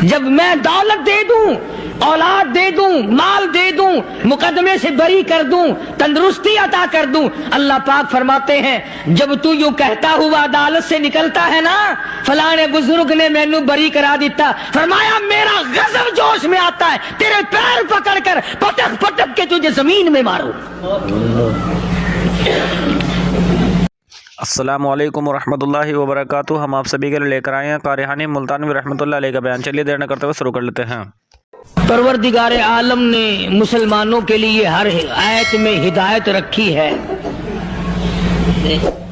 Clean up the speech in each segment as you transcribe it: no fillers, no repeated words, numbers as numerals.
جب میں دولت دے دوں، اولاد دے دوں، مال دے دوں، مقدمے سے بری کر دوں، تندرستی عطا کر دوں، اللہ پاک فرماتے ہیں جب تو یوں کہتا ہوا عدالت سے نکلتا ہے نا فلاں بزرگ نے مینوں بری کرا دیتا، فرمایا میرا غضب جوش میں آتا ہے تیرے پیر پکڑ کر پٹک پٹک کے تجھے زمین میں ماروں۔ السلام علیکم ورحمۃ اللہ وبرکاتہ۔ ہم آپ سبھی کے لیے لے کر آئے ہیں قاری حنیف ملتانوی رحمۃ اللہ علیہ کا بیان۔ چلیے دیر نہ کرتے ہوئے شروع کر لیتے ہیں۔ پروردگار عالم نے مسلمانوں کے لیے ہر آیت میں ہدایت رکھی ہے،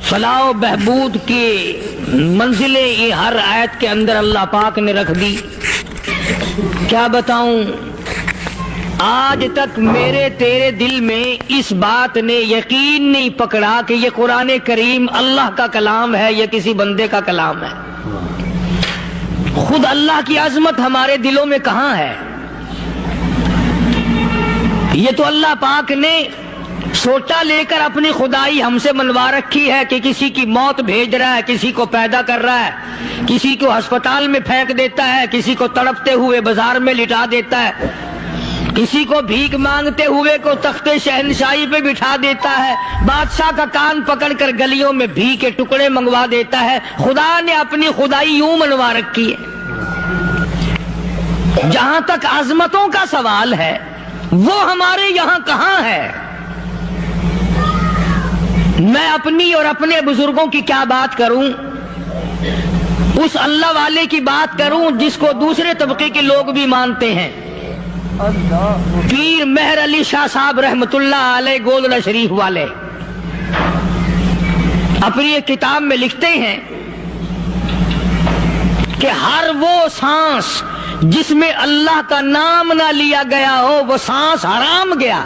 فلاح و بہبود کی منزلیں یہ ہر آیت کے اندر اللہ پاک نے رکھ دی۔ کیا بتاؤں، آج تک میرے تیرے دل میں اس بات نے یقین نہیں پکڑا کہ یہ قرآن کریم اللہ کا کلام ہے یا کسی بندے کا کلام ہے۔ خود اللہ کی عظمت ہمارے دلوں میں کہاں ہے؟ یہ تو اللہ پاک نے سوٹا لے کر اپنی خدائی ہم سے منوا رکھی ہے کہ کسی کی موت بھیج رہا ہے، کسی کو پیدا کر رہا ہے، کسی کو ہسپتال میں پھینک دیتا ہے، کسی کو تڑپتے ہوئے بازار میں لٹا دیتا ہے، کسی کو بھیک مانگتے ہوئے کو تخت شہنشاہی پہ بٹھا دیتا ہے، بادشاہ کا کان پکڑ کر گلیوں میں بھیک کے ٹکڑے منگوا دیتا ہے۔ خدا نے اپنی خدائی یوں منوا رکھی ہے۔ جہاں تک عظمتوں کا سوال ہے وہ ہمارے یہاں کہاں ہے؟ میں اپنی اور اپنے بزرگوں کی کیا بات کروں، اس اللہ والے کی بات کروں جس کو دوسرے طبقے کے لوگ بھی مانتے ہیں۔ پیر مہر علی شاہ صاحب رحمت اللہ علیہ گولڑا شریف والے اپنی ایک کتاب میں لکھتے ہیں کہ ہر وہ سانس جس میں اللہ کا نام نہ لیا گیا ہو وہ سانس حرام گیا۔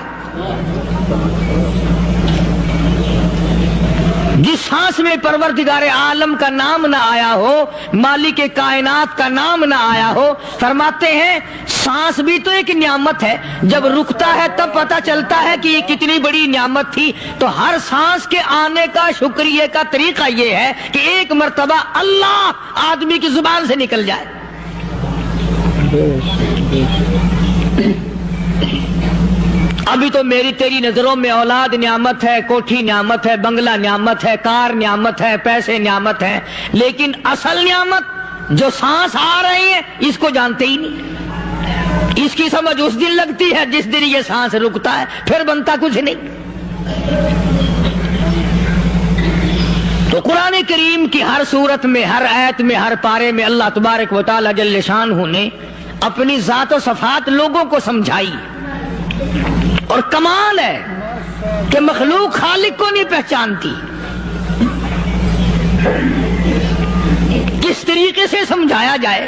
جس سانس میں پروردگار عالم کا نام نہ آیا ہو، مالک کائنات کا نام نہ آیا ہو، فرماتے ہیں سانس بھی تو ایک نعمت ہے، جب رکتا ہے تب پتہ چلتا ہے کہ یہ کتنی بڑی نعمت تھی۔ تو ہر سانس کے آنے کا شکریہ کا طریقہ یہ ہے کہ ایک مرتبہ اللہ آدمی کی زبان سے نکل جائے۔ ابھی تو میری تیری نظروں میں اولاد نعمت ہے، کوٹھی نعمت ہے، بنگلہ نعمت ہے، کار نعمت ہے، پیسے نعمت ہے، لیکن اصل نعمت جو سانس آ رہی ہے اس کو جانتے ہی نہیں۔ اس کی سمجھ اس دن لگتی ہے جس دن یہ سانس رکتا ہے، پھر بنتا کچھ نہیں۔ تو قرآن کریم کی ہر صورت میں، ہر آیت میں، ہر پارے میں اللہ تبارک و تعالی جل شانہ نے اپنی ذات و صفات لوگوں کو سمجھائی۔ اور کمال ہے کہ مخلوق خالق کو نہیں پہچانتی۔ کس طریقے سے سمجھایا جائے؟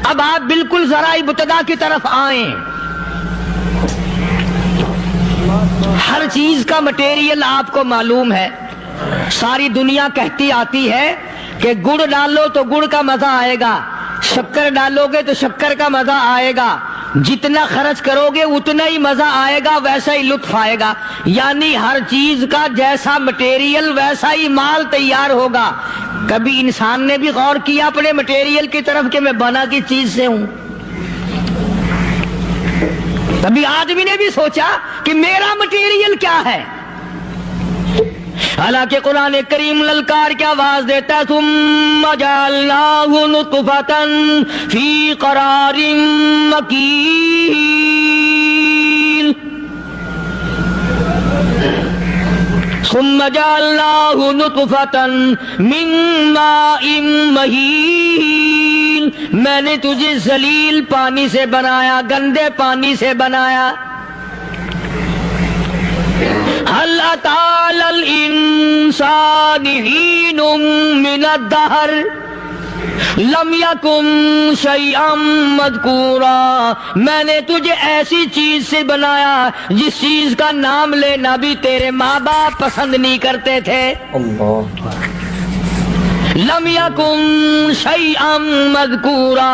اب آپ بالکل ذرا ابتدا کی طرف آئیں۔ ہر چیز کا مٹیریل آپ کو معلوم ہے۔ ساری دنیا کہتی آتی ہے کہ گڑ ڈالو تو گڑ کا مزہ آئے گا، شکر ڈالو گے تو شکر کا مزہ آئے گا، جتنا خرچ کرو گے اتنا ہی مزہ آئے گا، ویسا ہی لطف آئے گا۔ یعنی ہر چیز کا جیسا مٹیریل ویسا ہی مال تیار ہوگا۔ کبھی انسان نے بھی غور کیا اپنے مٹیریل کی طرف کہ میں بنا کی چیز سے ہوں؟ کبھی آدمی نے بھی سوچا کہ میرا مٹیریل کیا ہے؟ حالانکہ قرآن کریم للکار کی آواز دیتا ہے ثم جعلناہ نطفۃ فی قرار مکین، ثم جعلناہ نطفۃ من ماء مہین، میں نے تجھے ذلیل پانی سے بنایا، گندے پانی سے بنایا۔ هل أتى على الإنسان حين من الدهر لم يكن شيئا مذكورا، میں نے تجھے ایسی چیز سے بنایا جس چیز کا نام لینا بھی تیرے ماں باپ پسند نہیں کرتے تھے۔ لم يكن شيئا مذكورا،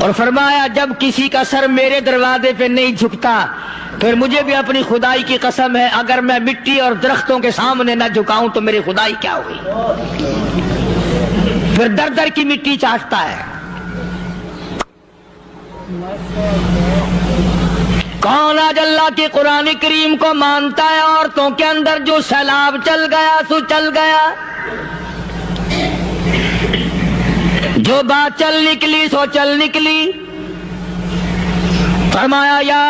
اور فرمایا جب کسی کا سر میرے دروازے پہ نہیں جھکتا پھر مجھے بھی اپنی خدائی کی قسم ہے اگر میں مٹی اور درختوں کے سامنے نہ جھکاؤں تو میری خدائی کیا ہوئی. پھر در در کی مٹی چاٹتا ہے. کون آج اللہ کی قرآن کریم کو مانتا ہے؟ عورتوں کے اندر جو سیلاب چل گیا سو چل گیا، جو بات چل نکلی سو چل نکلی. فرمایا یا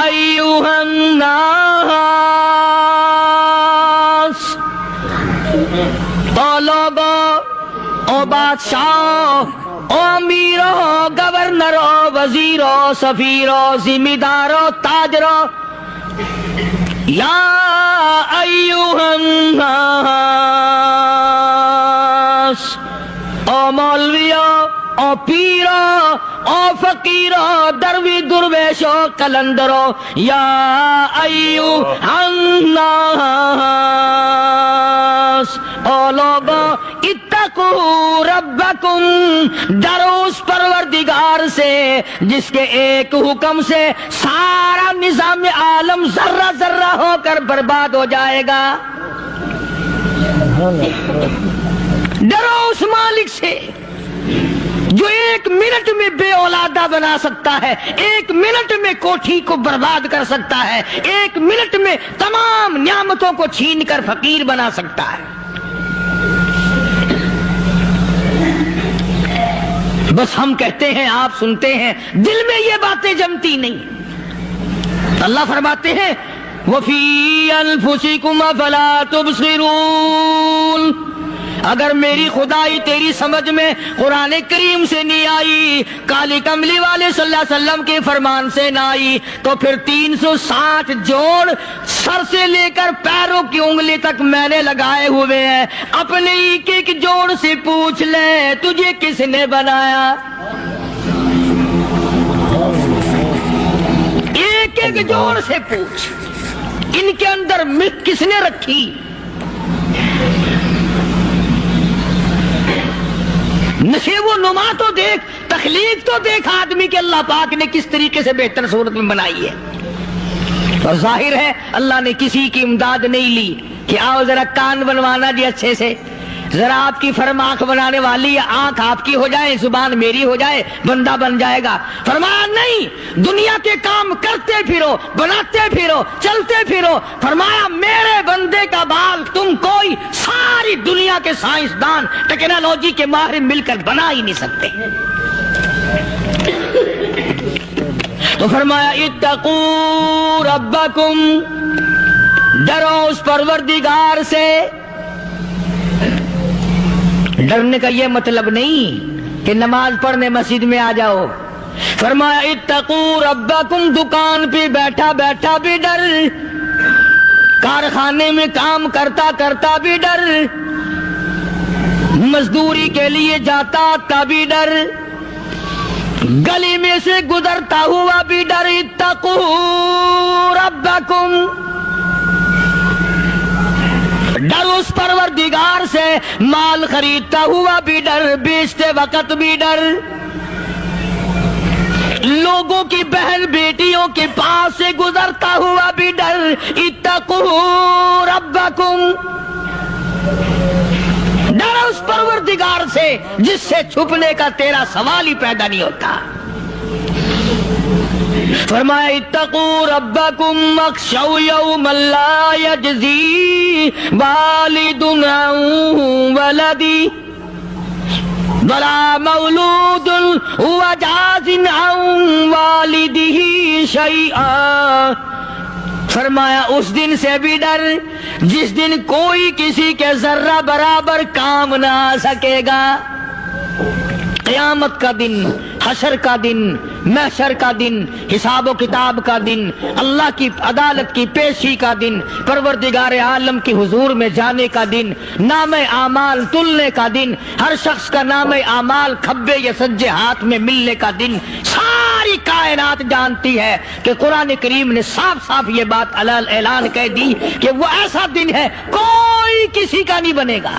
ایھا الناس، او لوگو، او بادشاہ، او امیرو، گورنرو، وزیرو، سفیرو، ذمہ دارو، تاجرو، یا ایھا الناس، او مولویو، او پیرو، او فقیرو، دروی درویشو، کلندرو، یا ایھا الناس، او لوگو، اتقوا ربکم، ڈرو اس پروردگار سے جس کے ایک حکم سے سارا نظام عالم ذرہ ذرہ ہو کر برباد ہو جائے گا. ڈرو اس مالک سے جو ایک منٹ میں بے اولادہ بنا سکتا ہے، ایک منٹ میں کوٹھی کو برباد کر سکتا ہے، ایک منٹ میں تمام نعمتوں کو چھین کر فقیر بنا سکتا ہے. بس ہم کہتے ہیں، آپ سنتے ہیں، دل میں یہ باتیں جمتی نہیں. اللہ فرماتے ہیں وَفِي أَنفُسِكُمْ أَفَلَا تُبْصِرُونَ. اگر میری خدائی تیری سمجھ میں قرآن کریم سے نہیں آئی، کالی کملی والے صلی اللہ علیہ وسلم کے فرمان سے نہ آئی، تو پھر 360 جوڑ سر سے لے کر پیروں کی انگلی تک میں نے لگائے ہوئے ہیں. اپنے ایک ایک جوڑ سے پوچھ لے تجھے کس نے بنایا. ایک ایک جوڑ سے پوچھ ان کے اندر ملک کس نے رکھی. نشے و نما تو دیکھ، تخلیق تو دیکھ آدمی کے اللہ پاک نے کس طریقے سے بہتر صورت میں بنائی ہے. اور ظاہر ہے اللہ نے کسی کی امداد نہیں لی کہ آؤ ذرا کان بنوانا جی اچھے سے، ذرا آپ کی فرم آنکھ بنانے والی ہے، آنکھ آپ کی ہو جائے، زبان میری ہو جائے، بندہ بن جائے گا. فرمایا نہیں، دنیا کے کام کرتے پھرو، بناتے پھرو، چلتے پھرو. فرمایا میرے بندے کا بال تم کوئی ساری دنیا کے سائنسدان ٹیکنالوجی کے ماہر مل کر بنا ہی نہیں سکتے. تو فرمایا اتقوا ربکم، ڈرو اس پروردگار سے. ڈرنے کا یہ مطلب نہیں کہ نماز پڑھنے مسجد میں آ جاؤ. فرمایا اتقوا ربکم، دکان پہ بیٹھا بیٹھا بھی ڈر، کارخانے میں کام کرتا کرتا بھی ڈر، مزدوری کے لیے جاتا تبھی ڈر، گلی میں سے گزرتا ہوا بھی ڈر. اتقوا ربکم، ڈر اس پروردگار سے. مال خریدتا ہوا بھی ڈر، بیچتے وقت بھی ڈر، لوگوں کی بہن بیٹیوں کے پاس سے گزرتا ہوا بھی ڈر. اتقوا ربکم، ڈر اس پروردگار سے جس سے چھپنے کا تیرا سوال ہی پیدا نہیں ہوتا. فرمایا اتقوا ربکم واخشوا یوما لا یجزی والد عن ولدی ولا مولود هو جاز عن والدہ شیئا. فرمایا اس دن سے بھی ڈر جس دن کوئی کسی کے ذرہ برابر کام نہ آ سکے گا. قیامت کا دن، حشر کا دن، محشر کا دن، حساب و کتاب کا دن، اللہ کی عدالت کی پیشی کا دن، پروردگار عالم کی حضور میں جانے کا دن، نام اعمال تلنے کا دن، ہر شخص کا نام اعمال کھبے یا سجے ہاتھ میں ملنے کا دن. ساری کائنات جانتی ہے کہ قرآن کریم نے صاف صاف یہ بات اعلان کہہ دی کہ وہ ایسا دن ہے کوئی کسی کا نہیں بنے گا.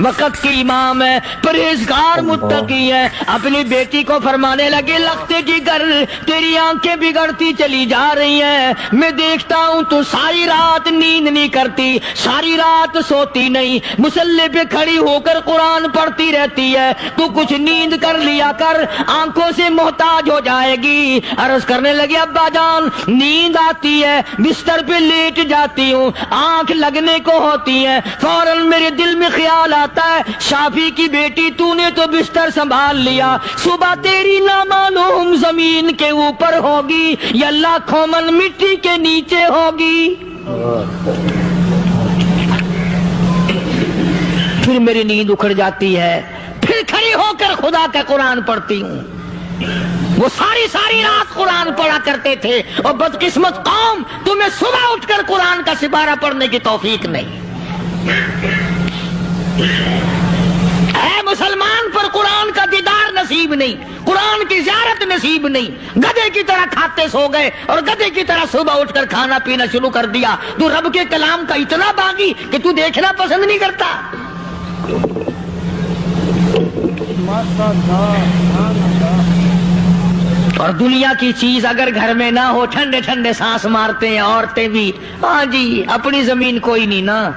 وقت کے امام ہے، پرہیزگار متقی ہے، اپنی بیٹی کو فرمانے لگے لگتے جگر تیری آنکھیں بگڑتی چلی جا رہی ہیں، میں دیکھتا ہوں تو ساری رات نیند نہیں کرتی، ساری رات سوتی نہیں، مصلی پہ کھڑی ہو کر قرآن پڑھتی رہتی ہے، تو کچھ نیند کر لیا کر، آنکھوں سے محتاج ہو جائے گی۔ عرض کرنے لگے ابا جان نیند آتی ہے، بستر پہ لیٹ جاتی ہوں، آنکھ لگنے کو ہوتی ہے، فوراً میرے دل میں خیال آتا ہے شافی کی بیٹی تو نے تو بستر سنبھال لیا، صبح تیری نامعلوم زمین کے اوپر ہوگی یا لاکھوں من مٹی کے نیچے ہوگی۔ پھر میری نیند اکھڑ جاتی ہے، پھر کھڑی ہو کر خدا کا قرآن پڑھتی ہوں۔ وہ ساری رات قرآن پڑھا کرتے تھے، اور بدقسمت قوم تمہیں صبح اٹھ کر قرآن کا سپارہ پڑھنے کی توفیق نہیں۔ اے مسلمان پر قرآن کا دیدار نصیب نہیں، قرآن کی زیارت نصیب نہیں، گدھے کی طرح کھاتے سو گئے اور گدھے کی طرح صبح اٹھ کر کھانا پینا شروع کر دیا۔ تو رب کے کلام کا اتنا باغی کہ تو دیکھنا پسند نہیں کرتا۔ اور دنیا کی چیز اگر گھر میں نہ ہو، ٹھنڈے ٹھنڈے سانس مارتے ہیں عورتیں بھی، ہاں جی اپنی زمین کوئی نہیں نا،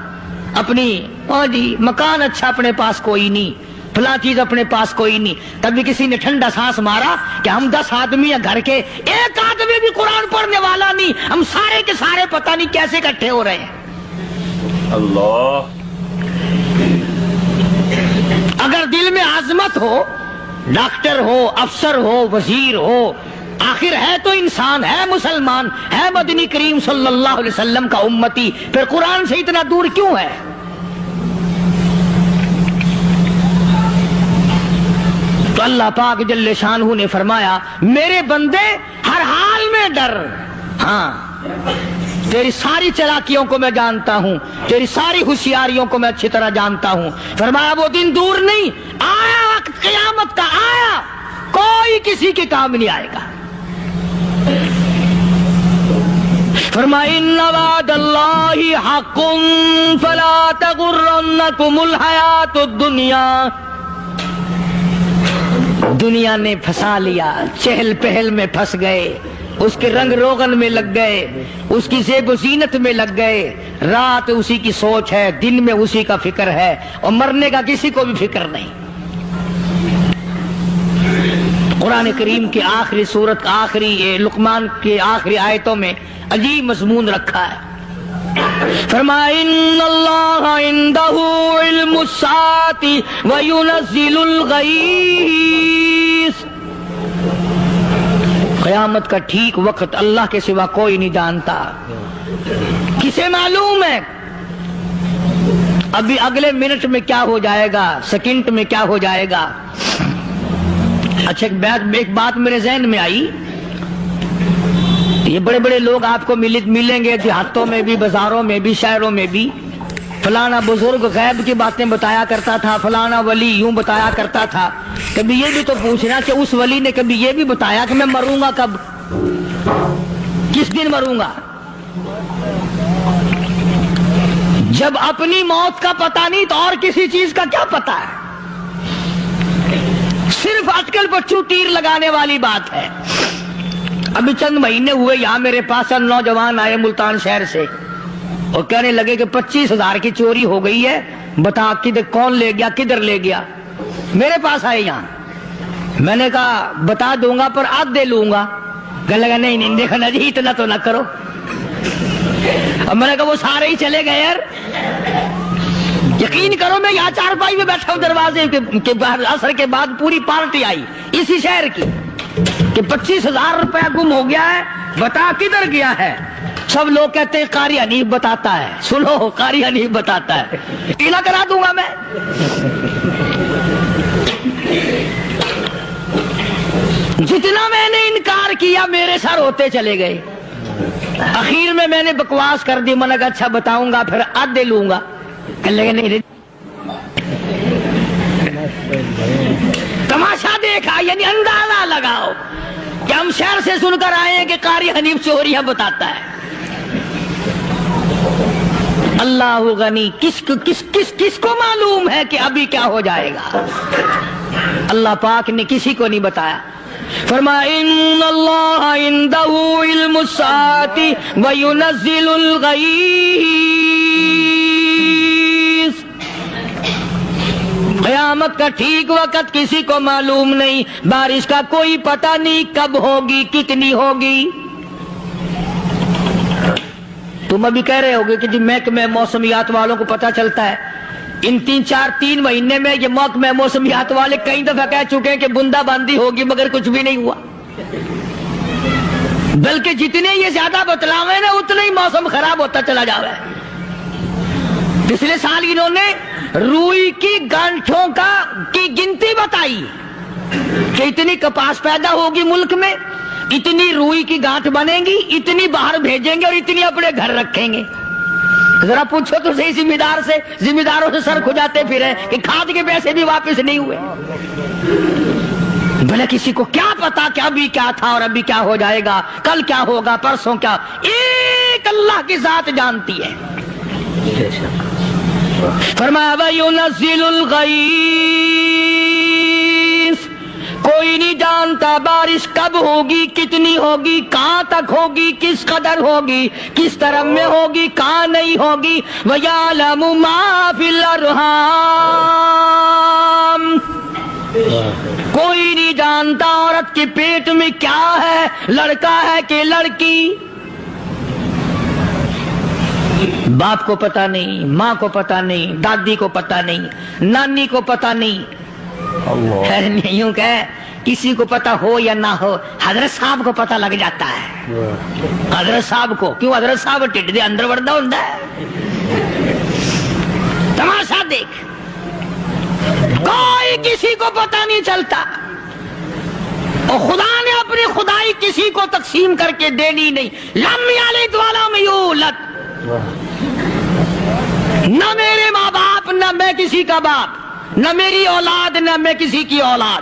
اپنی ہاں جی مکان اچھا اپنے پاس کوئی نہیں، فلاں چیز اپنے پاس کوئی نہیں۔ کبھی کسی نے ٹھنڈا سانس مارا کہ ہم 10 آدمی ہیں گھر کے، ایک آدمی بھی قرآن پڑھنے والا نہیں، ہم سارے کے سارے پتہ نہیں کیسے اکٹھے ہو رہے ہیں۔ اللہ اگر دل میں عظمت ہو، ڈاکٹر ہو، افسر ہو، وزیر ہو، آخر ہے تو انسان، ہے مسلمان، ہے مدنی کریم صلی اللہ علیہ وسلم کا امتی، پھر قرآن سے اتنا دور کیوں ہے؟ تو اللہ پاک جل شانہ نے فرمایا میرے بندے ہر حال میں ڈر، ہاں تیری ساری چلاکیوں کو میں جانتا ہوں، تیری ساری ہوشیاریوں کو میں اچھی طرح جانتا ہوں۔ فرمایا وہ دن دور نہیں، آیا وقت قیامت کا، آیا، کوئی کسی کے کام نہیں آئے گا۔ فرمایا ان وعد اللہ حق فلا تغرنکم الحیات الدنیا۔ دنیا نے پھنسا لیا، چہل پہل میں پھنس گئے، اس کے رنگ روغن میں لگ گئے، اس کی زیب و زینت میں لگ گئے، رات اسی کی سوچ ہے، دن میں اسی کا فکر ہے، اور مرنے کا کسی کو بھی فکر نہیں۔ قرآن کریم کی آخری سورت کا آخری لقمان کی آخری آیتوں میں عجیب مضمون رکھا ہے۔ فرمایا ان اللہ عندہ علم الساعۃ وینزل الغیث۔ قیامت کا ٹھیک وقت اللہ کے سوا کوئی نہیں جانتا۔ کسے معلوم ہے ابھی اگلے منٹ میں کیا ہو جائے گا، سیکنڈ میں کیا ہو جائے گا؟ اچھا ایک بات میرے ذہن میں آئی، یہ بڑے بڑے لوگ آپ کو ملیں گے دیہاتوں میں بھی، بازاروں میں بھی، شہروں میں بھی، فلانا بزرگ غیب کی باتیں بتایا کرتا تھا، فلانا ولی یوں بتایا کرتا تھا۔ کبھی یہ بھی تو پوچھنا کہ اس ولی نے کبھی یہ بھی بتایا کہ میں مروں گا کب، کس دن مروں گا؟ جب اپنی موت کا پتہ نہیں تو اور کسی چیز کا کیا پتہ ہے؟ صرف اٹکل بچوں تیر لگانے والی بات ہے۔ ابھی چند مہینے ہوئے یہاں میرے پاس نوجوان آئے ملتان شہر سے، اور کہنے لگے کہ 25,000 کی چوری ہو گئی ہے، بتا کدھر کون لے گیا، کدھر لے گیا؟ میرے پاس آئے یہاں، میں نے کہا بتا دوں گا پر آدھے لوں گا۔ کہنے لگا نہیں دیکھنا جی اتنا تو نہ کرو۔ اب میں نے کہا وہ سارے ہی چلے گئے یار، یقین کرو میں یہاں چارپائی میں بیٹھا ہوں دروازے کے باہر، عصر کے بعد پوری پارٹی آئی اسی شہر کی کہ 25,000 روپیہ گم ہو گیا ہے، بتا کدھر گیا ہے؟ سب لوگ کہتے ہیں قاری حنیف بتاتا ہے، سنو قاری حنیف بتاتا ہے، ٹیلا کرا دوں گا میں۔ جتنا میں نے انکار کیا میرے سر ہوتے چلے گئے، اخیر میں نے بکواس کر دی، میں نے کہا اچھا بتاؤں گا پھر آدھے لوں گا۔ کہنے لگے نہیں تماشا دیکھا، یعنی اندازہ لگاؤ کہ ہم شہر سے سن کر آئے ہیں کہ قاری حنیف چوریاں بتاتا ہے۔ اللہ غنی، کس کو معلوم ہے کہ ابھی کیا ہو جائے گا؟ اللہ پاک نے کسی کو نہیں بتایا۔ فرمایا ان اللہ عنده علم الساعۃ وینزل الغیث، قیامت کا ٹھیک وقت کسی کو معلوم نہیں، بارش کا کوئی پتہ نہیں کب ہوگی، کتنی ہوگی۔ تم ابھی کہہ رہے ہوگے کہ جی محکمہ موسمیات والوں کو پتہ چلتا ہے، ان 3 مہینے میں یہ محکمہ موسمیات والے کئی دفعہ کہہ چکے ہیں کہ بندہ باندی ہوگی، مگر کچھ بھی نہیں ہوا، بلکہ جتنے یہ زیادہ بتلاوے نا اتنا ہی موسم خراب ہوتا چلا جا رہا ہے۔ پچھلے سال انہوں نے روئی کی گانٹھوں کی گنتی بتائی کہ اتنی کپاس پیدا ہوگی ملک میں، اتنی روئی کی گانٹھ بنے گی، اتنی باہر بھیجیں گے اور اتنی اپنے گھر رکھیں گے۔ ذرا پوچھو تو صحیح ذمہ داروں سے سر کھجاتے پھرے کہ کھاد کے پیسے بھی واپس نہیں ہوئے۔ بھلے کسی کو کیا پتا کہ ابھی کیا تھا اور ابھی کیا ہو جائے گا، کل کیا ہوگا، پرسوں کیا، ایک اللہ کی ذات جانتی ہے۔ فرمایا وَيُنَزِّلُ الْغَيْثَ، کوئی نہیں جانتا بارش کب ہوگی، کتنی ہوگی، کہاں تک ہوگی، کس قدر ہوگی، کس طرح میں ہوگی، کہاں نہیں ہوگی۔ وَيَعْلَمُ مَا فِي الْأَرْحَامِ، کوئی نہیں جانتا عورت کے پیٹ میں کیا ہے، لڑکا ہے کہ لڑکی۔ باپ کو پتہ نہیں، ماں کو پتہ نہیں، دادی کو پتہ نہیں، نانی کو پتہ نہیں۔ یوں کہ کسی کو پتہ ہو یا نہ ہو، حضرت صاحب کو پتہ لگ جاتا ہے۔ حضرت صاحب کو کیوں؟ حضرت صاحب ٹھڈ دے اندر وڑدا ہوندا ہے۔ تماشا دیکھ، کوئی کسی کو پتہ نہیں چلتا، اور خدا نے اپنی خدائی کسی کو تقسیم کر کے دینی نہیں۔ لم یلد ولم یولد، نہ میرے ماں باپ، نہ میں کسی کا باپ، نہ میری اولاد، نہ میں کسی کی اولاد۔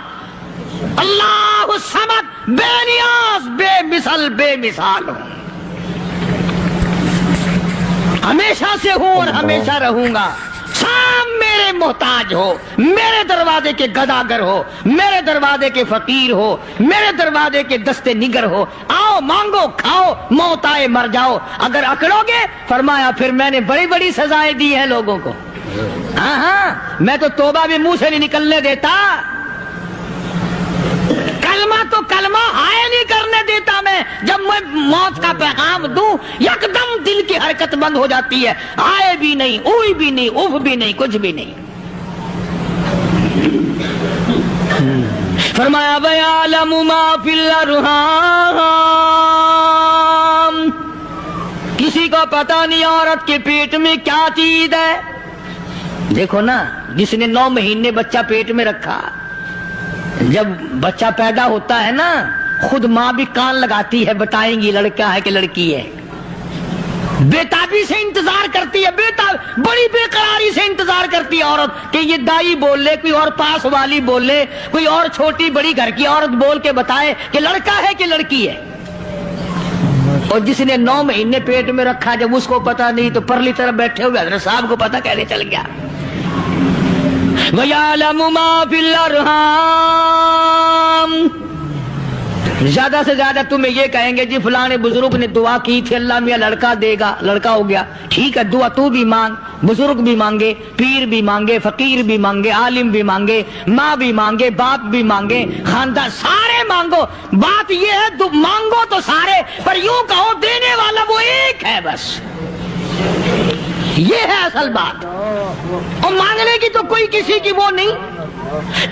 اللہ الصمد، بے نیاز، بے مثل، بے مثال ہوں، ہمیشہ سے ہوں اور ہمیشہ رہوں گا۔ سام میرے محتاج ہو، میرے دروازے کے گداگر ہو، میرے دروازے کے فقیر ہو، میرے دروازے کے دستے نگر ہو، آؤ مانگو کھاؤ، موت آئے مر جاؤ۔ اگر اکڑو گے، فرمایا پھر میں نے بڑی بڑی سزائیں دی ہیں لوگوں کو۔ ہاں میں تو توبہ بھی منہ سے نہیں نکلنے دیتا، کلمہ تو کلمہ ہائے نہیں کرنے دیتا میں۔ جب میں موت کا پیغام دوں یکدم دل کی حرکت بند ہو جاتی ہے، آئے بھی نہیں، اوئی بھی نہیں، اف بھی نہیں، کچھ بھی نہیں۔ فرمایا وَيَعْلَمُ مَا فِي الْأَرْحَامِ، کسی کو پتہ نہیں عورت کے پیٹ میں کیا چیز ہے۔ دیکھو نا، جس نے 9 مہینے بچہ پیٹ میں رکھا، جب بچہ پیدا ہوتا ہے نا، خود ماں بھی کان لگاتی ہے، بتائیں گی لڑکا ہے کہ لڑکی ہے۔ بےتابی سے انتظار کرتی ہے، بڑی بے قراری سے انتظار کرتی ہے عورت کہ یہ دائی بول لے، کوئی اور پاس والی بول لے، کوئی اور چھوٹی بڑی گھر کی عورت بول کے بتائے کہ لڑکا ہے کہ لڑکی ہے۔ اور جس نے 9 مہینے پیٹ میں رکھا، جب اس کو پتا نہیں تو پرلی طرف بیٹھے ہوئے حضرت صاحب کو پتا کیسے چل گیا۔ وَيَعْلَمُ مَا فِي الْأَرْحَامِ، زیادہ سے زیادہ تمہیں یہ کہیں گے جی فلاں بزرگ نے دعا کی تھی، اللہ میاں لڑکا دے گا، لڑکا ہو گیا، ٹھیک ہے، دعا تو بھی مانگ، بزرگ بھی مانگے، پیر بھی مانگے، فقیر بھی مانگے، عالم بھی مانگے، ماں بھی مانگے، باپ بھی مانگے، خاندان سارے مانگو۔ بات یہ ہے مانگو تو سارے، پر یوں کہو دینے والا وہ ایک ہے بس، یہ ہے اصل بات، اور مانگنے کی تو کوئی کسی کی وہ نہیں۔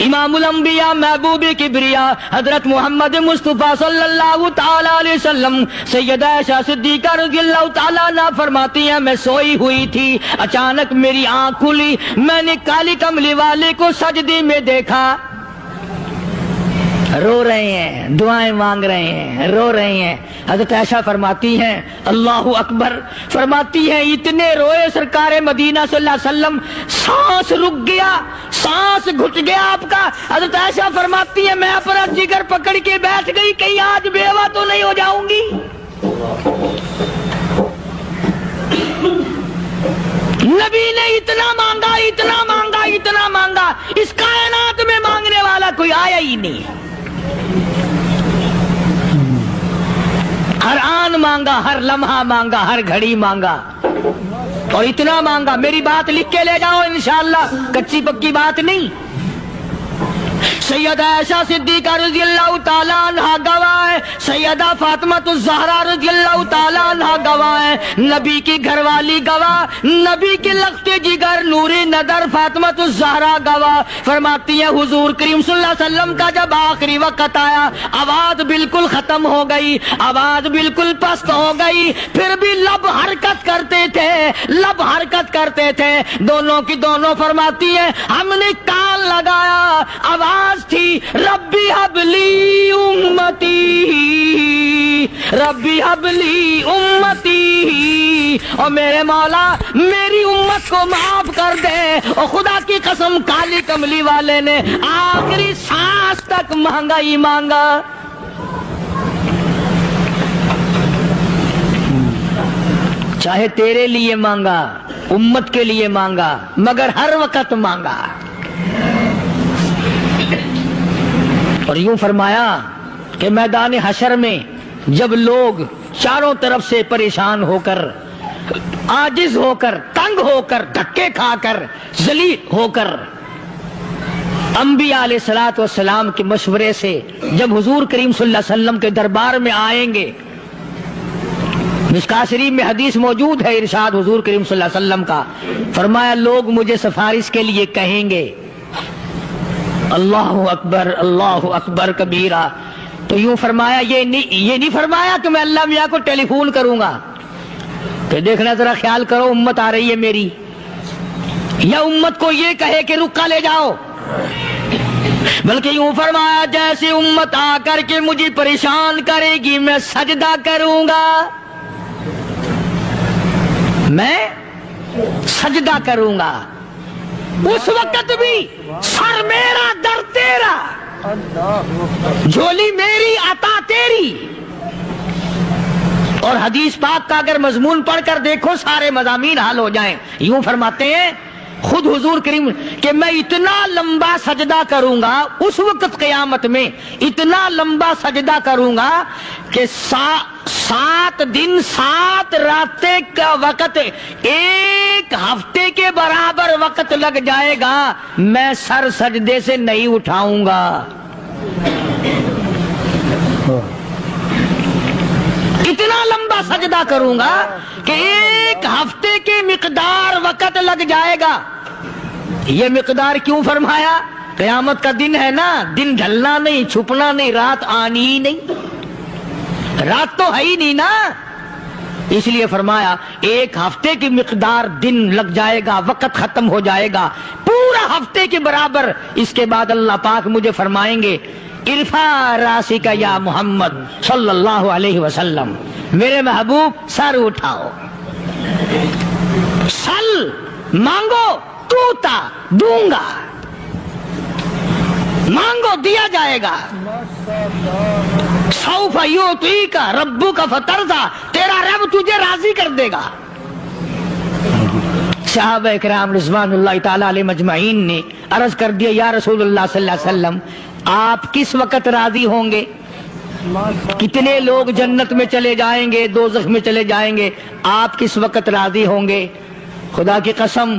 امام الانبیاء محبوب کبریا حضرت محمد مصطفیٰ صلی اللہ تعالی علیہ وسلم سیدہ عائشہ صدیقہ رضی اللہ تعالی عنہا فرماتی ہیں میں سوئی ہوئی تھی، اچانک میری آنکھ کھلی، میں نے کالی کملی والے کو سجدے میں دیکھا، رو رہے ہیں، دعائیں مانگ رہے ہیں، رو رہے ہیں۔ حضرت عائشہ فرماتی ہیں اللہ اکبر، فرماتی ہیں اتنے روئے سرکار مدینہ صلی اللہ علیہ وسلم، سانس رک گیا، سانس گھٹ گیا آپ کا۔ حضرت عائشہ فرماتی ہیں میں اپنا جگر پکڑ کے بیٹھ گئی، کہیں آج بیوہ تو نہیں ہو جاؤں گی۔ نبی نے اتنا مانگا اتنا مانگا اتنا مانگا، اس کائنات میں مانگنے والا کوئی آیا ہی نہیں۔ ہر آن مانگا، ہر لمحہ مانگا، ہر گھڑی مانگا، اور اتنا مانگا۔ میری بات لکھ کے لے جاؤ انشاءاللہ، کچی پکی بات نہیں۔ سیدہ عائشہ صدیقہ رضی اللہ تعالیٰ عنہ گواہ ہے، سیدہ فاطمہ الزہرا رضی اللہ تعالیٰ عنہ گواہ ہے، نبی کی گھر والی گواہ، نبی کی لخت جگر نوری نظر فاطمہ الزہرا گواہ، فرماتی ہیں حضور کریم صلی اللہ علیہ وسلم کا جب آخری وقت آیا، آواز بالکل ختم ہو گئی، آواز بالکل پست ہو گئی، پھر بھی لب حرکت کرتے تھے، لب حرکت کرتے تھے، دونوں کی دونوں فرماتی ہیں ہم نے کان لگایا، آواز تھی ربی حبلی امتی، ربی حبلی امتی، اور میرے مولا میری امت کو معاف کر دے۔ اور خدا کی قسم کالی کملی والے نے آخری سانس تک مانگا ہی مانگا۔ چاہے تیرے لیے مانگا، امت کے لیے مانگا، مگر ہر وقت مانگا۔ اور یوں فرمایا کہ میدان حشر میں جب لوگ چاروں طرف سے پریشان ہو کر، عاجز ہو کر، تنگ ہو کر، دھکے کھا کر، ذلیل ہو کر، انبیاء علیہ الصلوۃ والسلام کے مشورے سے جب حضور کریم صلی اللہ علیہ وسلم کے دربار میں آئیں گے، مشکاۃ شریف میں حدیث موجود ہے، ارشاد حضور کریم صلی اللہ علیہ وسلم کا، فرمایا لوگ مجھے سفارش کے لیے کہیں گے اللہ اکبر کبیرہ، تو یوں فرمایا یہ نہیں فرمایا کہ میں اللہ میاں کو ٹیلی فون کروں گا کہ دیکھنا ذرا خیال کرو امت آ رہی ہے میری، یا امت کو یہ کہے کہ رکا لے جاؤ، بلکہ یوں فرمایا جیسے امت آ کر کے مجھے پریشان کرے گی میں سجدہ کروں گا، میں سجدہ کروں گا، اس وقت بھی سر میرا در تیرا، جھولی میری عطا تیری۔ اور حدیث پاک کا اگر مضمون پڑھ کر دیکھو سارے مضامین حل ہو جائیں۔ یوں فرماتے ہیں خود حضور کریم کہ میں اتنا لمبا سجدہ کروں گا اس وقت قیامت میں، اتنا لمبا سجدہ کروں گا کہ 7 دن 7 راتیں کا وقت 1 ہفتے کے برابر وقت لگ جائے گا، میں سر سجدے سے نہیں اٹھاؤں گا۔ اتنا لمبا سجدہ کروں گا کہ 1 ہفتے کی مقدار وقت لگ جائے گا۔ یہ مقدار کیوں فرمایا؟ قیامت کا دن ہے نا، دن ڈھلنا نہیں، چھپنا نہیں، رات آنی ہی نہیں، رات تو ہے ہی نہیں نا، اس لیے فرمایا 1 ہفتے کی مقدار دن لگ جائے گا، وقت ختم ہو جائے گا پورا ہفتے کے برابر۔ اس کے بعد اللہ پاک مجھے فرمائیں گے ارفع راسک یا محمد صلی اللہ علیہ وسلم، میرے محبوب سر اٹھاؤ، سل مانگو توتا دوں گا، مانگو دیا جائے گا، سوف یعطیک ربک فترضی، تیرا رب تجھے راضی کر دے گا۔ صحابہ کرام رضوان اللہ تعالی علیہ مجمعین نے عرض کر دیا یا رسول اللہ صلی اللہ علیہ وسلم آپ کس وقت راضی ہوں گے؟ کتنے لوگ جنت میں چلے جائیں گے، دوزخ میں چلے جائیں گے، آپ کس وقت راضی ہوں گے؟ خدا کی قسم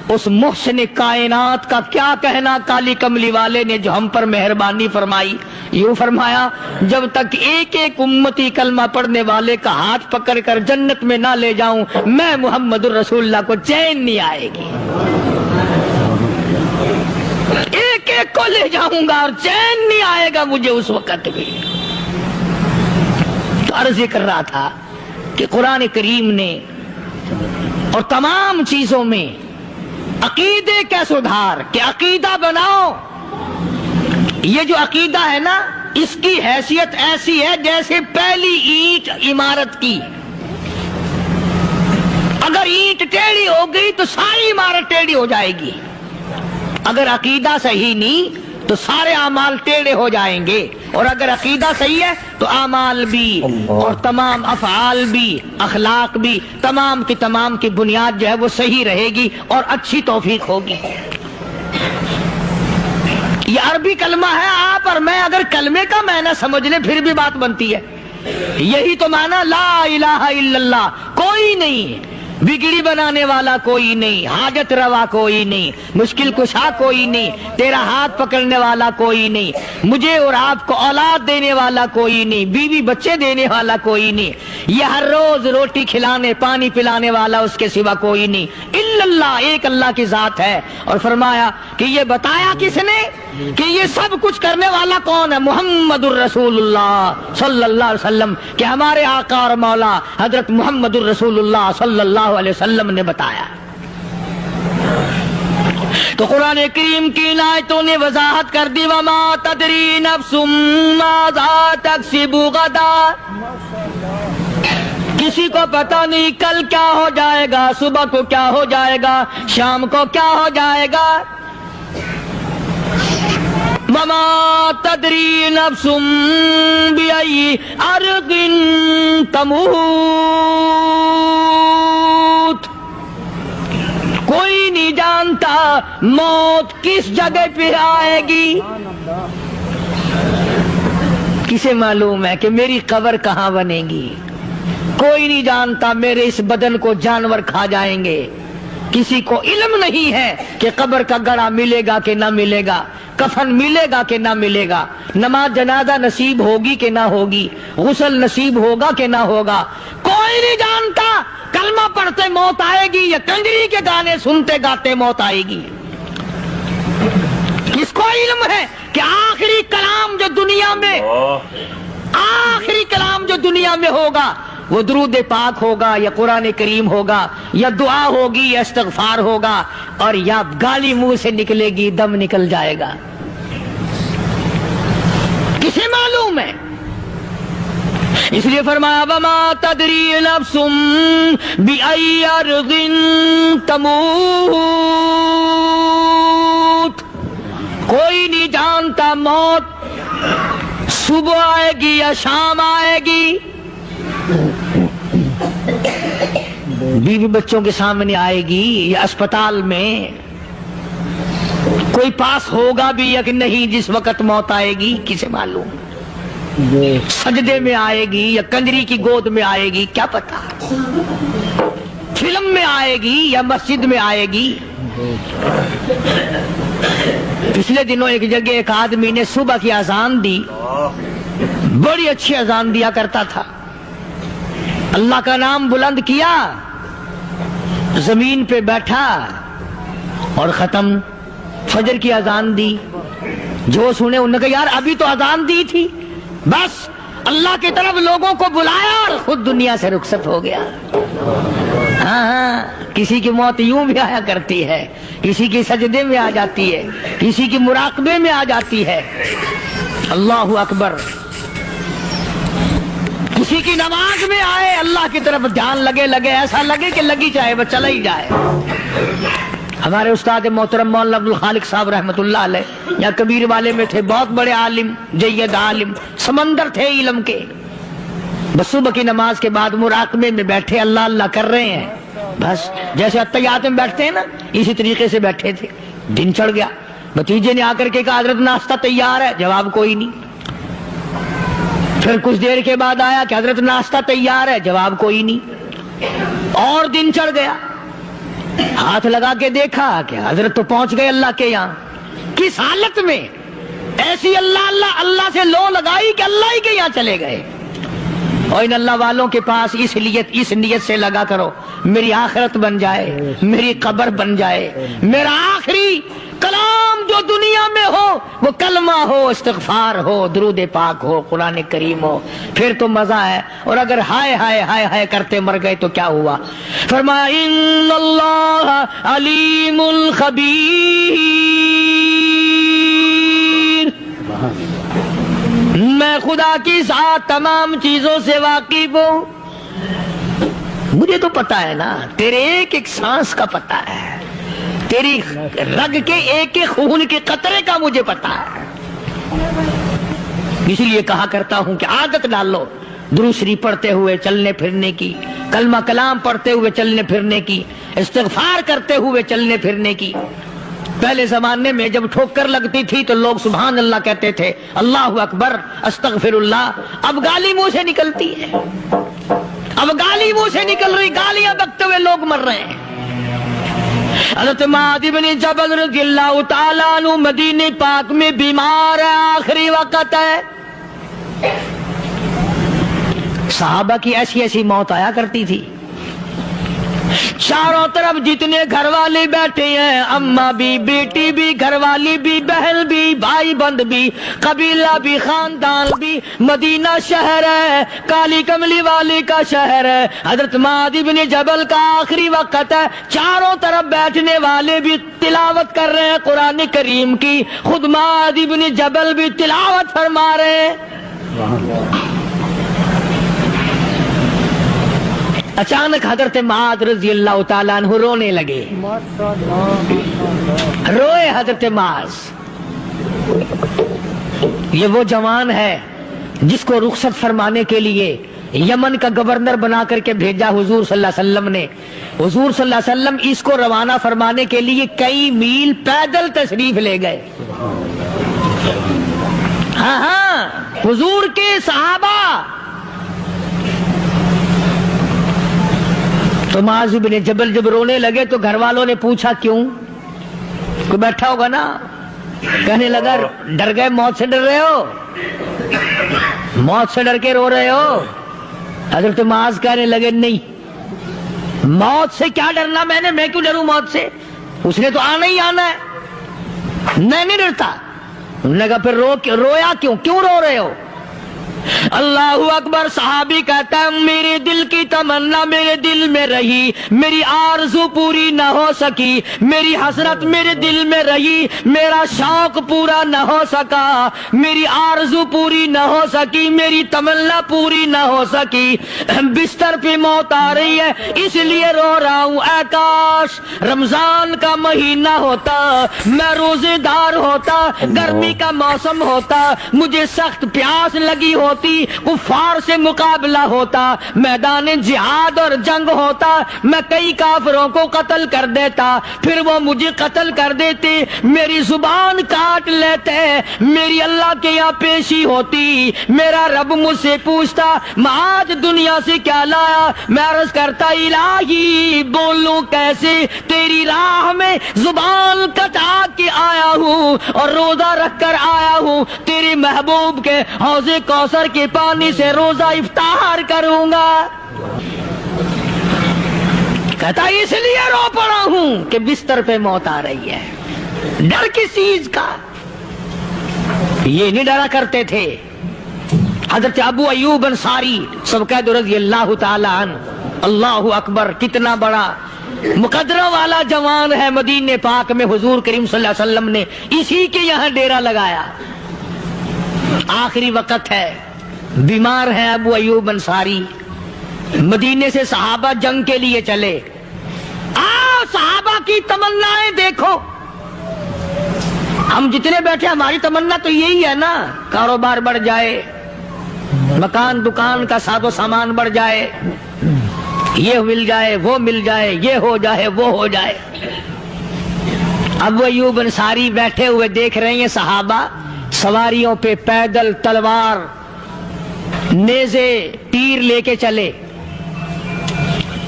اس محسن کائنات کا کیا کہنا کالی کملی والے نے جو ہم پر مہربانی فرمائی۔ یوں فرمایا جب تک ایک ایک امتی کلمہ پڑھنے والے کا ہاتھ پکڑ کر جنت میں نہ لے جاؤں میں محمد الرسول اللہ کو چین نہیں آئے گی، ایک ایک کو لے جاؤں گا اور چین نہیں آئے گا مجھے اس وقت بھی۔ تو عرض کر رہا تھا کہ قرآن کریم نے اور تمام چیزوں میں عقیدے کا سدھار کہ عقیدہ بناؤ، یہ جو عقیدہ ہے نا اس کی حیثیت ایسی ہے جیسے پہلی اینٹ عمارت کی، اگر اینٹ ٹیڑھی ہو گئی تو ساری عمارت ٹیڑھی ہو جائے گی، اگر عقیدہ صحیح نہیں تو سارے اعمال ٹیڑھے ہو جائیں گے، اور اگر عقیدہ صحیح ہے تو اعمال بھی اور تمام افعال بھی اخلاق بھی تمام کی بنیاد جو ہے وہ صحیح رہے گی اور اچھی توفیق ہوگی۔ یہ عربی کلمہ ہے، آپ اور میں اگر کلمے کا معنی سمجھ لیں پھر بھی بات بنتی ہے۔ یہی تو معنی لا الہ الا اللہ، کوئی نہیں، بگڑی بنانے والا کوئی نہیں، حاجت روا کوئی نہیں، مشکل کشا کوئی نہیں، تیرا ہاتھ پکڑنے والا کوئی نہیں، مجھے اور آپ کو اولاد دینے والا کوئی نہیں، بیوی بچے دینے والا کوئی نہیں، یہ ہر روز روٹی کھلانے پانی پلانے والا اس کے سوا کوئی نہیں، الا اللہ، ایک اللہ کی ذات ہے۔ اور فرمایا کہ یہ بتایا کس نے کہ یہ سب کچھ کرنے والا کون ہے؟ محمد الرسول اللہ صلی اللہ علیہ وسلم، کہ ہمارے آقا اور مولا حضرت محمد الرسول اللہ صلی اللہ علیہ وسلم نے بتایا۔ تو قرآن کریم کی ان آیتوں نے وضاحت کر دی، وما تدری نفس ماذا تکسب غدا، کسی کو پتہ نہیں کل کیا ہو جائے گا، صبح کو کیا ہو جائے گا، شام کو کیا ہو جائے گا۔ وما تدری نفس بأي أرض تموت، کوئی نہیں جانتا موت کس جگہ پہ آئے گی۔ کسے معلوم ہے کہ میری قبر کہاں بنے گی؟ کوئی نہیں جانتا میرے اس بدن کو جانور کھا جائیں گے۔ کسی کو علم نہیں ہے کہ قبر کا گڑھا ملے گا کہ نہ ملے گا، کفن ملے گا کہ نہ ملے گا، نماز جنازہ نصیب ہوگی کہ نہ ہوگی، غسل نصیب ہوگا کہ نہ ہوگا، کوئی نہیں جانتا۔ کلمہ پڑھتے موت آئے گی یا کنجری کے گانے سنتے گاتے موت آئے گی؟ کس کو علم ہے کہ آخری کلام جو دنیا میں ہوگا وہ درود پاک ہوگا یا قرآن کریم ہوگا یا دعا ہوگی یا استغفار ہوگا، اور یا گالی منہ سے نکلے گی، دم نکل جائے گا؟ کسے معلوم ہے؟ اس لیے فرمایا وما تدری نفس بأي أرض تموت، کوئی نہیں جانتا موت صبح آئے گی یا شام آئے گی، بیوی بچوں کے سامنے آئے گی یا اسپتال میں، کوئی پاس ہوگا بھی یا کہ نہیں جس وقت موت آئے گی؟ کسے معلوم؟ سجدے میں آئے گی یا کنجری کی گود میں آئے گی، کیا پتا؟ فلم میں آئے گی یا مسجد میں آئے گی؟ پچھلے دنوں ایک جگہ ایک آدمی نے صبح کی اذان دی، بڑی اچھی اذان دیا کرتا تھا، اللہ کا نام بلند کیا، زمین پہ بیٹھا اور ختم۔ فجر کی اذان دی، جو سنے انہوں نے کہا یار ابھی تو اذان دی تھی، بس اللہ کی طرف لوگوں کو بلایا اور خود دنیا سے رخصت ہو گیا۔ ہاں، کسی کی موت یوں بھی آیا کرتی ہے، کسی کی سجدے میں آ جاتی ہے، کسی کی مراقبے میں آ جاتی ہے۔ اللہ اکبر۔ کسی کی نماز میں آئے، اللہ کی طرف دھیان لگے ایسا لگے کہ لگی جائے وہ چلا ہی جائے۔ ہمارے استاد محترم مولانا عبد الخالق صاحب رحمۃ اللہ علیہ یا کبیر والے میں تھے، بہت بڑے عالم، جید عالم، سمندر تھے علم کے۔ بس صبح کی نماز کے بعد مراقبے میں بیٹھے، اللہ اللہ کر رہے ہیں، بس جیسے اتحیات میں بیٹھتے ہیں نا اسی طریقے سے بیٹھے تھے۔ دن چڑھ گیا، بھتیجے نے آ کر کے کہا حضرت ناشتہ تیار ہے، جواب کوئی نہیں۔ پھر کچھ دیر کے بعد آیا کہ حضرت ناشتہ تیار ہے، جواب کوئی نہیں۔ اور دن چڑھ گیا، ہاتھ لگا کے دیکھا کہ حضرت تو پہنچ گئے اللہ کے یہاں۔ کس حالت میں؟ ایسی اللہ اللہ اللہ سے لو لگائی کہ اللہ ہی کے یہاں چلے گئے۔ اور ان اللہ والوں کے پاس اس نیت سے لگا کرو میری آخرت بن جائے، میری قبر بن جائے، میرا آخری کلام جو دنیا میں ہو وہ کلمہ ہو، استغفار ہو، درود پاک ہو، قرآن کریم ہو، پھر تو مزہ ہے۔ اور اگر ہائے ہائے ہائے ہائے کرتے مر گئے تو کیا ہوا؟ فرمایا ان اللہ علیم خبیر، میں خدا کی ذات تمام چیزوں سے واقف ہوں، مجھے تو پتا ہے نا، تیرے ایک ایک سانس کا پتا ہے، تیری رگ کے ایک ایک خون کے قطرے کا مجھے پتا ہے، اس لیے کہا کرتا ہوں کہ عادت ڈال لو درود شریف پڑھتے ہوئے چلنے پھرنے کی، کلمہ کلام پڑھتے ہوئے چلنے پھرنے کی، استغفار کرتے ہوئے چلنے پھرنے کی۔ پہلے زمانے میں جب ٹھوکر لگتی تھی تو لوگ سبحان اللہ کہتے تھے، اللہ اکبر، استغفر اللہ۔ اب گالی منہ سے نکلتی ہے، اب گالی منہ سے نکل رہی، گالیاں بکتے ہوئے لوگ مر رہے ہیں۔ حضرت معاذ بن جبل رضی اللہ تعالیٰ عنہ مدینہ پاک میں بیمار ہے، آخری وقت ہے۔ صحابہ کی ایسی ایسی موت آیا کرتی تھی، چاروں طرف جتنے گھر والے بیٹھے ہیں، اماں بھی، بیٹی بھی، گھر والی بھی، بہن بھی، بھائی بند بھی، قبیلہ بھی، خاندان بھی، مدینہ شہر ہے، کالی کملی والے کا شہر ہے۔ حضرت معاذ بن جبل کا آخری وقت ہے، چاروں طرف بیٹھنے والے بھی تلاوت کر رہے ہیں قرآن کریم کی، خود معاذ بن جبل بھی تلاوت فرما رہے ہیں۔ اچانک حضرت معاذ رضی اللہ تعالیٰ عنہ رونے لگے، روئے حضرت معاذ۔ یہ وہ جوان ہے جس کو رخصت فرمانے کے لیے یمن کا گورنر بنا کر کے بھیجا حضور صلی اللہ علیہ وسلم نے۔ حضور صلی اللہ علیہ وسلم اس کو روانہ فرمانے کے لیے کئی میل پیدل تشریف لے گئے۔ ہاں حضور کے صحابہ۔ تو معاذ بن جبل جب رونے لگے تو گھر والوں نے پوچھا کیوں؟ کوئی بیٹھا ہوگا نا، کہنے لگا ڈر گئے، موت سے ڈر رہے ہو، موت سے ڈر کے رو رہے ہو؟ حضرت معاذ کہنے لگے نہیں، موت سے کیا ڈرنا، میں کیوں ڈروں موت سے، اس نے تو آنا ہی آنا ہے، میں نہیں ڈرتا۔ انہوں نے کہا پھر رویا کیوں رو رہے ہو؟ اللہ اکبر۔ صحابی کہتا ہے میرے دل کی تمنا میرے دل میں رہی، میری آرزو پوری نہ ہو سکی، میری حسرت میرے دل میں رہی، میرا شوق پورا نہ ہو سکا، میری آرزو پوری نہ ہو سکی، میری تمنا پوری نہ ہو سکی، بستر پہ موت آ رہی ہے اس لیے رو رہا ہوں۔ اے کاش رمضان کا مہینہ ہوتا، میں روزے دار ہوتا، گرمی کا موسم ہوتا، مجھے سخت پیاس لگی ہوتی، کفار سے مقابلہ ہوتا، میدان جہاد اور جنگ ہوتا، میں کئی کافروں کو قتل کر دیتا، پھر وہ مجھے قتل کر دیتے، میری زبان کاٹ لیتے، میری اللہ کے یہاں پیشی ہوتی، میرا رب مجھ سے پوچھتا معاذ دنیا سے کیا لایا؟ میں عرض کرتا الہی بولوں کیسے، تیری راہ میں زبان کٹا کے آیا ہوں اور روزہ رکھ کر آیا ہوں، تیرے محبوب کے حوض کوثر کے پانی سے روزہ افطار کروں گا۔ کہتا اس لیے رو پڑا ہوں کہ بستر پہ موت آ رہی ہے۔ ڈر کس چیز کا؟ یہ نہیں ڈرا کرتے تھے۔ حضرت ابو ایوب انصاری سب قید رضی اللہ تعالی عنہ، اللہ اکبر، کتنا بڑا مقدرہ والا جوان ہے۔ مدینہ پاک میں حضور کریم صلی اللہ علیہ وسلم نے اسی کے یہاں ڈیرا لگایا۔ آخری وقت ہے، بیمار ہے ابو ایوب انصاری، مدینے سے صحابہ جنگ کے لیے چلے۔ صحابہ کی تمنائیں دیکھو، ہم جتنے بیٹھے ہماری تمنا تو یہی ہے نا، کاروبار بڑھ جائے، مکان دکان کا ساز و سامان بڑھ جائے، یہ مل جائے وہ مل جائے، یہ ہو جائے وہ ہو جائے۔ ابو ایوب انصاری بیٹھے ہوئے دیکھ رہے ہیں صحابہ سواریوں پہ پیدل تلوار نیزے تیر لے کے چلے۔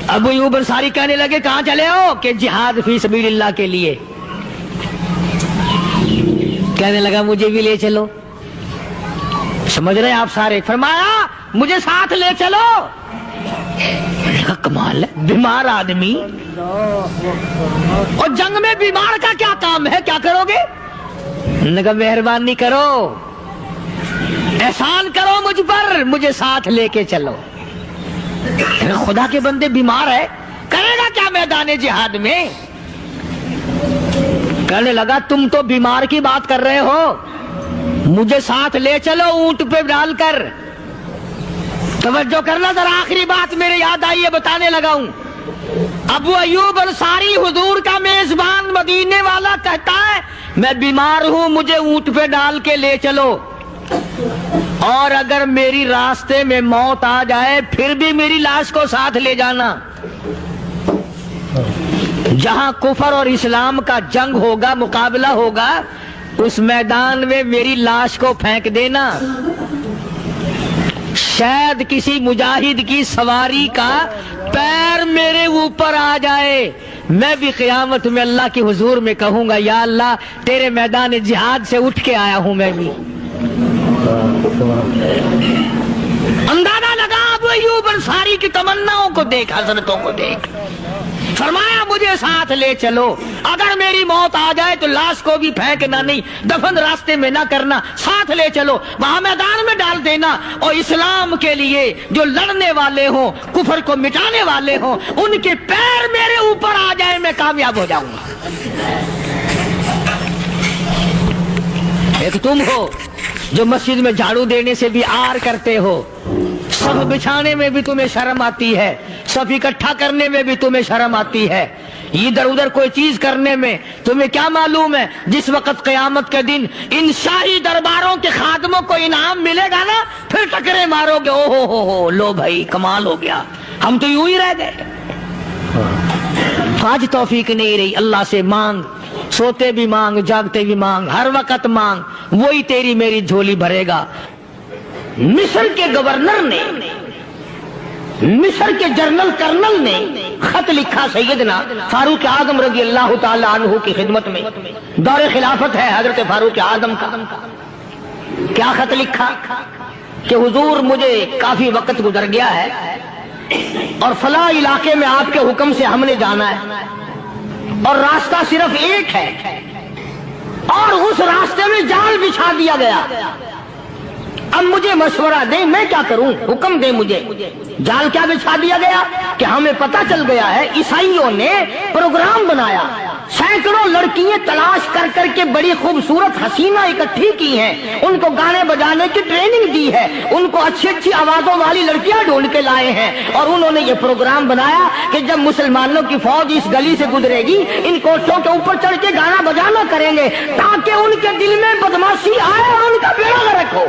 ابو ایوب انصاری کہنے لگے کہاں چلے ہو؟ کہ جہاد فی سبیل اللہ کے لیے۔ کہنے لگا مجھے بھی لے چلو۔ سمجھ رہے ہیں آپ سارے؟ فرمایا مجھے ساتھ لے چلو۔ کمال ہے، بیمار آدمی اور جنگ میں بیمار کا کیا کام ہے، کیا کرو گے؟ مہربانی کرو، احسان کرو مجھ پر، مجھے ساتھ لے کے چلو۔ خدا کے بندے بیمار ہے، کرے گا کیا میدان جہاد میں؟ کہنے لگا تم تو بیمار کی بات کر رہے ہو، مجھے ساتھ لے چلو اونٹ پہ ڈال کر۔ توجہ کرنا ذرا، آخری بات میرے یاد آئی ہے، بتانے لگا ہوں۔ ابو ایوب انصاری حضور کا میزبان مدینے والا کہتا ہے میں بیمار ہوں، مجھے اونٹ پہ ڈال کے لے چلو، اور اگر میری راستے میں موت آ جائے پھر بھی میری لاش کو ساتھ لے جانا، جہاں کفر اور اسلام کا جنگ ہوگا، مقابلہ ہوگا، اس میدان میں میری لاش کو پھینک دینا، شاید کسی مجاہد کی سواری کا پیر میرے اوپر آ جائے، میں بھی قیامت میں اللہ کے حضور میں کہوں گا یا اللہ تیرے میدان جہاد سے اٹھ کے آیا ہوں میں بھی۔ اندازہ لگا ابو ایوب انصاری کی تمناؤں کو دیکھ، حضرتوں کو دیکھ، فرمایا مجھے ساتھ لے چلو، اگر میری موت آ جائے تو لاش کو بھی پھینکنا نہیں، دفن راستے میں نہ کرنا، ساتھ لے چلو، وہاں میدان میں ڈال دینا، اور اسلام کے لیے جو لڑنے والے ہوں، کفر کو مٹانے والے ہوں، ان کے پیر میرے اوپر آ جائے میں کامیاب ہو جاؤں گا۔ ایک تم ہو جو مسجد میں جھاڑو دینے سے بھی آر کرتے ہو، صف بچھانے میں بھی تمہیں شرم آتی ہے، صف اکٹھا کرنے میں بھی تمہیں شرم آتی ہے، ادھر ادھر کوئی چیز کرنے میں تمہیں کیا معلوم ہے جس وقت قیامت کے دن ان شاہی درباروں کے خادموں کو انعام ملے گا نا، پھر ٹکرے مارو گے، او ہو لو بھائی کمال ہو گیا، ہم تو یوں ہی رہ گئے۔ آج توفیق نہیں رہی، اللہ سے مانگ، سوتے بھی مانگ، جاگتے بھی مانگ، ہر وقت مانگ، وہی تیری میری جھولی بھرے گا۔ مصر کے گورنر نے، مصر کے جنرل کرنل نے خط لکھا سیدنا فاروق اعظم رضی اللہ تعالی عنہ کی خدمت میں، دور خلافت ہے حضرت فاروق اعظم کا۔ کیا خط لکھا کہ حضور مجھے کافی وقت گزر گیا ہے اور فلاں علاقے میں آپ کے حکم سے ہم نے جانا ہے، اور راستہ صرف ایک ہے، اور اس راستے میں جال بچھا دیا گیا، اب مجھے مشورہ دیں میں کیا کروں، حکم دیں مجھے۔ جال کیا بچھا دیا گیا کہ ہمیں پتہ چل گیا ہے عیسائیوں نے پروگرام بنایا، سینکڑوں لڑکیاں تلاش کر کر کے بڑی خوبصورت حسینہ اکٹھی کی ہیں، ان کو گانے بجانے کی ٹریننگ دی ہے، ان کو اچھی اچھی آوازوں والی لڑکیاں ڈھونڈ کے لائے ہیں، اور انہوں نے یہ پروگرام بنایا کہ جب مسلمانوں کی فوج اس گلی سے گزرے گی ان کوٹھوں کے اوپر چڑھ کے گانا بجانا کریں گے تاکہ ان کے دل میں بدماشی آئے اور ان کا بیڑا غرق ہو۔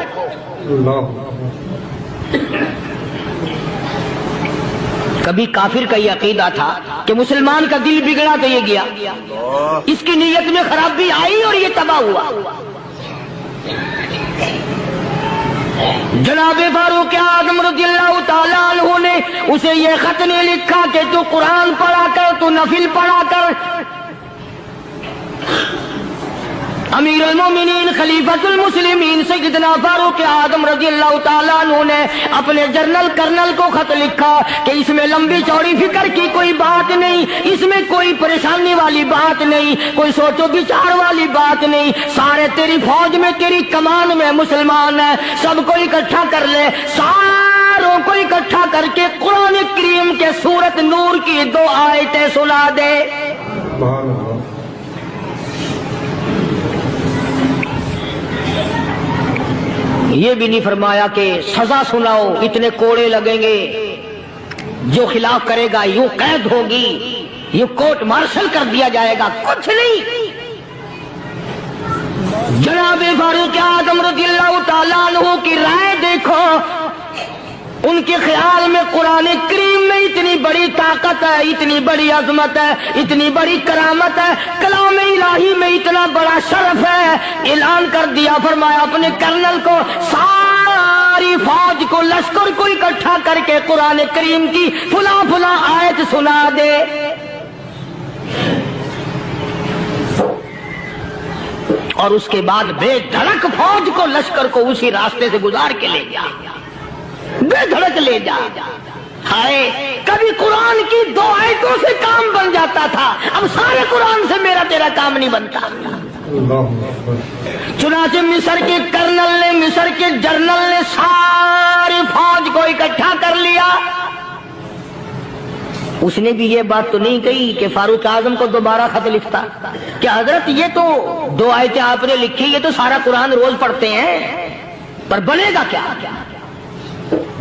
کبھی کافر کا یہ عقیدہ تھا کہ مسلمان کا دل بگڑا تو یہ گیا، اس کی نیت میں خرابی آئی اور یہ تباہ ہوا۔ جناب فاروق اعظم رضی اللہ تعالی عنہ نے اسے یہ خط نہیں لکھا کہ تو قرآن پڑھا کر، تو نفل پڑھا کر۔ امیر المومنین خلیفۃ المسلمین سیدنا فاروق اعظم رضی اللہ تعالیٰ عنہ نے اپنے جنرل کرنل کو خط لکھا کہ اس میں لمبی چوڑی فکر کی کوئی بات نہیں، اس میں کوئی پریشانی والی بات نہیں، کوئی سوچ و بچار والی بات نہیں، سارے تیری فوج میں تیری کمان میں مسلمان ہیں، سب کو اکٹھا کر لے، ساروں کو اکٹھا کر کے قرآن کریم کے سورت نور کی 2 آیتیں سنا دے۔ یہ بھی نہیں فرمایا کہ سزا سناؤ، اتنے کوڑے لگیں گے، جو خلاف کرے گا یوں قید ہوگی، یوں کورٹ مارشل کر دیا جائے گا، کچھ نہیں۔ جناب فاروق اعظم رضی اللہ تعالیٰ عنہ کی رائے دیکھو، ان کے خیال میں قرآن کریم میں اتنی بڑی طاقت ہے، اتنی بڑی عظمت ہے، اتنی بڑی کرامت ہے، کلام الہی میں اتنا بڑا شرف ہے۔ اعلان کر دیا، فرمایا اپنے کرنل کو ساری فوج کو، لشکر کو اکٹھا کر کے قرآن کریم کی فلاں فلاں آیت سنا دے۔ اور اس کے بعد بے دھڑک فوج کو، لشکر کو اسی راستے سے گزار کے لے جا، بے دھڑک لے جا۔ ہائے کبھی قرآن کی 2 آیتوں سے کام بن جاتا تھا، اب سارے قرآن سے میرا تیرا کام نہیں بنتا۔ چنانچہ مصر کے کرنل نے، مصر کے جنرل نے ساری فوج کو اکٹھا کر لیا۔ اس نے بھی یہ بات تو نہیں کہی کہ فاروق اعظم کو دوبارہ خط لکھتا کہ حضرت یہ تو 2 آیتیں آپ نے لکھی، یہ تو سارا قرآن روز پڑھتے ہیں، پر بنے گا کیا؟